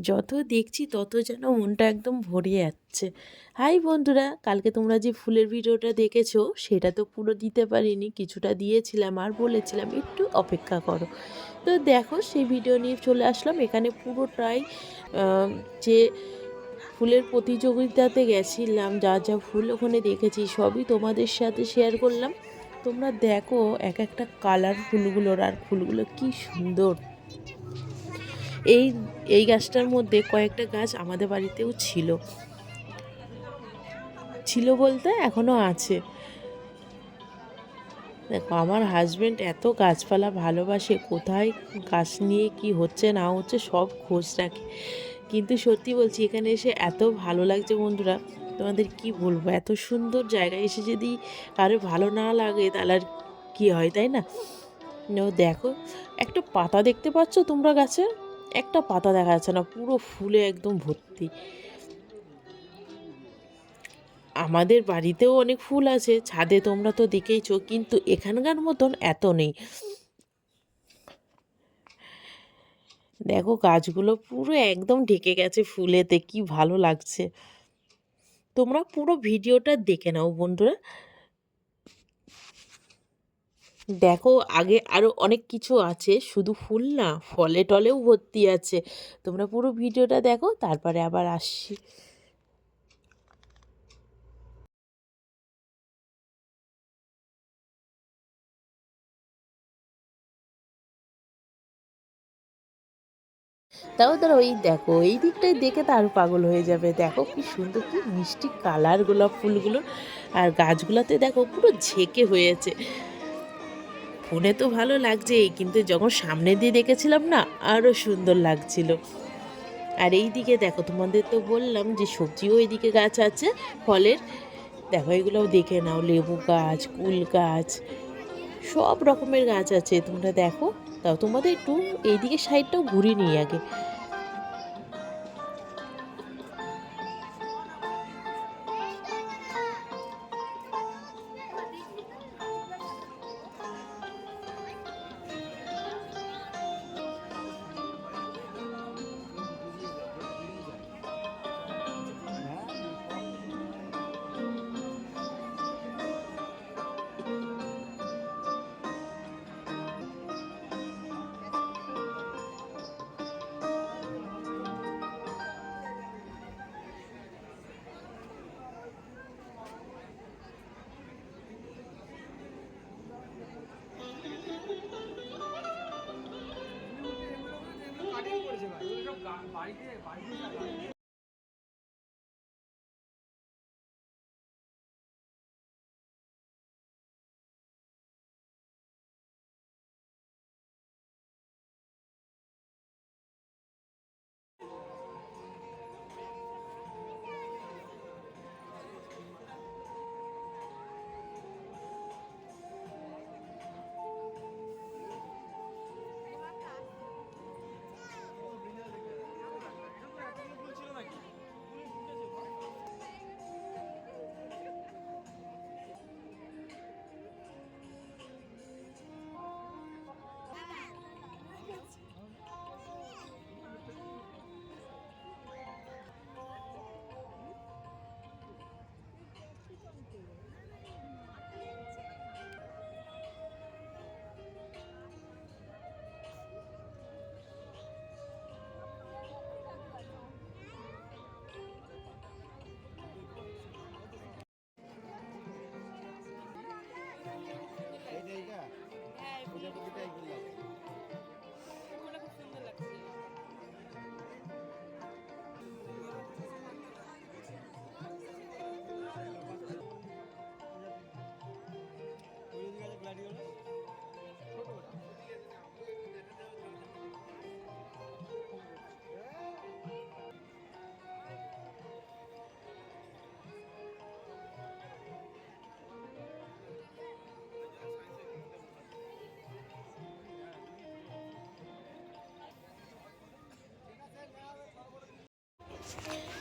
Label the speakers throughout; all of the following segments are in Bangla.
Speaker 1: যত দেখছি তত যেন মনটা একদম ভরে যাচ্ছে। হাই বন্ধুরা, কালকে তোমরা যে ফুলের ভিডিওটা দেখেছো সেটা তো পুরো দিতে পারিনি, কিছুটা দিয়েছিলাম আর বলেছিলাম একটু অপেক্ষা করো। তো দেখো সেই ভিডিও নিয়ে চলে আসলাম এখানে পুরোটাই যে ফুলের প্রতিযোগিতাতে গেছিলাম, যা যা ফুল ওখানে দেখেছি সবই তোমাদের সাথে শেয়ার করলাম। তোমরা দেখো এক একটা কালার ফুলগুলোর, আর ফুলগুলো কি সুন্দর। এই এই গাছটার মধ্যে কয়েকটা গাছ আমাদের বাড়িতেও ছিল, বলতে এখনও আছে। দেখো আমার হাজব্যান্ড এত গাছপালা ভালোবাসে, কোথায় গাছ নিয়ে কি হচ্ছে না হচ্ছে সব খোঁজ রাখে। কিন্তু সত্যি বলছি এখানে এসে এত ভালো লাগছে বন্ধুরা, তোমাদের কি বলবো। এত সুন্দর জায়গায় এসে যদি কারো ভালো না লাগে তাহলে আর কী হয়, তাই না? দেখো একটা পাতা দেখতে পাচ্ছ তোমরা গাছে? একটা পাতা দেখা যাচ্ছে না, পুরো ফুলে একদম ভর্তি। আমাদের বাড়িতেও অনেক ফুল আছে ছাদে, তোমরা তো দেখেইছো, কিন্তু এখানকার মতন এত নেই। দেখো গাছগুলো পুরো একদম ঢেকে গেছে ফুলেতে, কি ভালো লাগছে। তোমরা পুরো ভিডিওটা দেখে নাও বন্ধুরা। দেখো আগে আরও অনেক কিছু আছে, শুধু ফুল না ফলে টলেও ভর্তি আছে। তোমরা পুরো ভিডিওটা দেখো, তারপরে আবার আসছি। তাও ধরো ওই দেখো এই দিকটাই দেখে তো আরও পাগল হয়ে যাবে। দেখো কি সুন্দর, কি মিষ্টি কালার গোলাপ ফুলগুলো। আর গাছগুলোতে দেখো পুরো ঝেঁকে হয়েছে। ফোনে তো ভালো লাগছেই, কিন্তু যখন সামনে দিয়ে দেখেছিলাম না, আরও সুন্দর লাগছিল। আর এই দিকে দেখো, তোমাদের তো বললাম যে সবজিও এইদিকে গাছ আছে ফলের। দেখো এগুলোও দেখে নাও, লেবু গাছ, কুল গাছ, সব রকমের গাছ আছে। তোমরা দেখো, তাও তোমাদের একটু এইদিকে সাইডটাও ঘুরিয়ে নিই আগে।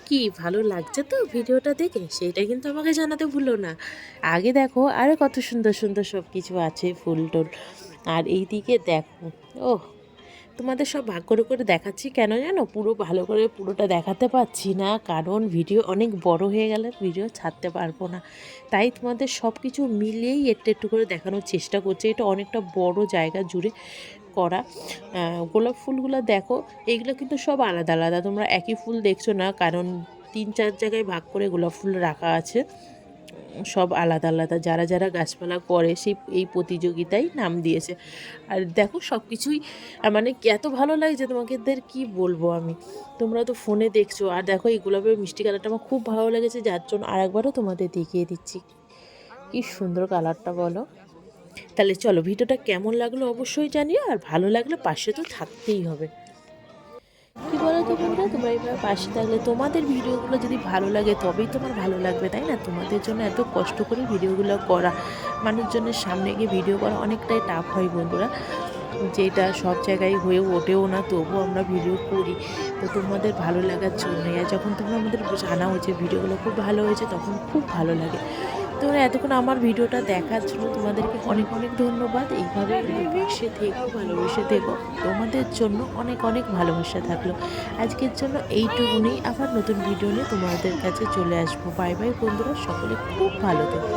Speaker 1: কি ভালো লাগছে তো ভিডিওটা দেখে, সেটা কিন্তু আমাকে জানাতে ভুলো না। আগে দেখো আরও কত সুন্দর সুন্দর সব কিছু আছে ফুল টুল। আর এই দিকে দেখো, ও তোমাদের সব ভাগ করে করে দেখাচ্ছি, কেন জানো পুরো ভালো করে পুরোটা দেখাতে পারছি না, কারণ ভিডিও অনেক বড় হয়ে গেলে ভিডিও ছাড়তে পারবো না। তাই তোমাদের সব কিছু মিলিয়েই একটু একটু করে দেখানোর চেষ্টা করছি। এটা অনেকটা বড় জায়গা জুড়ে করা। গোলাপ ফুলগুলো দেখো, এইগুলো কিন্তু সব আলাদা আলাদা, তোমরা একই ফুল দেখছো না, কারণ 3-4 জায়গায় ভাগ করে গোলাপ ফুল রাখা আছে। সব আলাদা আলাদা, যারা যারা গাছপালা করে সেই এই প্রতিযোগিতায় নাম দিয়েছে। আর দেখো সব কিছুই মানে এত ভালো লাগছে তোমাকেদের কি বলবো আমি। তোমরা তো ফোনে দেখছো, আর দেখো এই গোলাপের মিষ্টি কালারটা আমার খুব ভালো লেগেছে, যার জন্য আরেকবারও তোমাদের দেখিয়ে দিচ্ছি। কি সুন্দর কালারটা বলো। তাহলে চলো, ভিডিওটা কেমন লাগলো অবশ্যই জানিও, আর ভালো লাগলে পাশে তো থাকতেই হবে। কী বলো তো বন্ধুরা, তোমরা এইভাবে পাশে থাকলে, তোমাদের ভিডিওগুলো যদি ভালো লাগে তবেই তোমার ভালো লাগবে, তাই না? তোমাদের জন্য এত কষ্ট করে ভিডিওগুলো করা, মানুষজনের সামনে গিয়ে ভিডিও করা অনেকটাই টাফ হয় বন্ধুরা, যেটা সব জায়গায় হয়ে ওঠেও না, তবুও আমরা ভিডিও করি। তো তোমাদের ভালো লাগার জন্যই, আর যখন তোমরা আমাদের জানাও যে ভিডিওগুলো খুব ভালো হয়েছে, তখন খুব ভালো লাগে। তোমরা এতক্ষণ আমার ভিডিওটা দেখার জন্য তোমাদেরকে অনেক অনেক ধন্যবাদ। এইভাবে পাশে থেকো, ভালোবেসে থেকো, তোমাদের জন্য অনেক অনেক ভালোবাসা থাকলো। আজকের জন্য এইটুকুনি, আবার নতুন ভিডিও নিয়ে তোমাদের কাছে চলে আসবো। বাই বাই বন্ধুরা, সকলে খুব ভালো থেকো।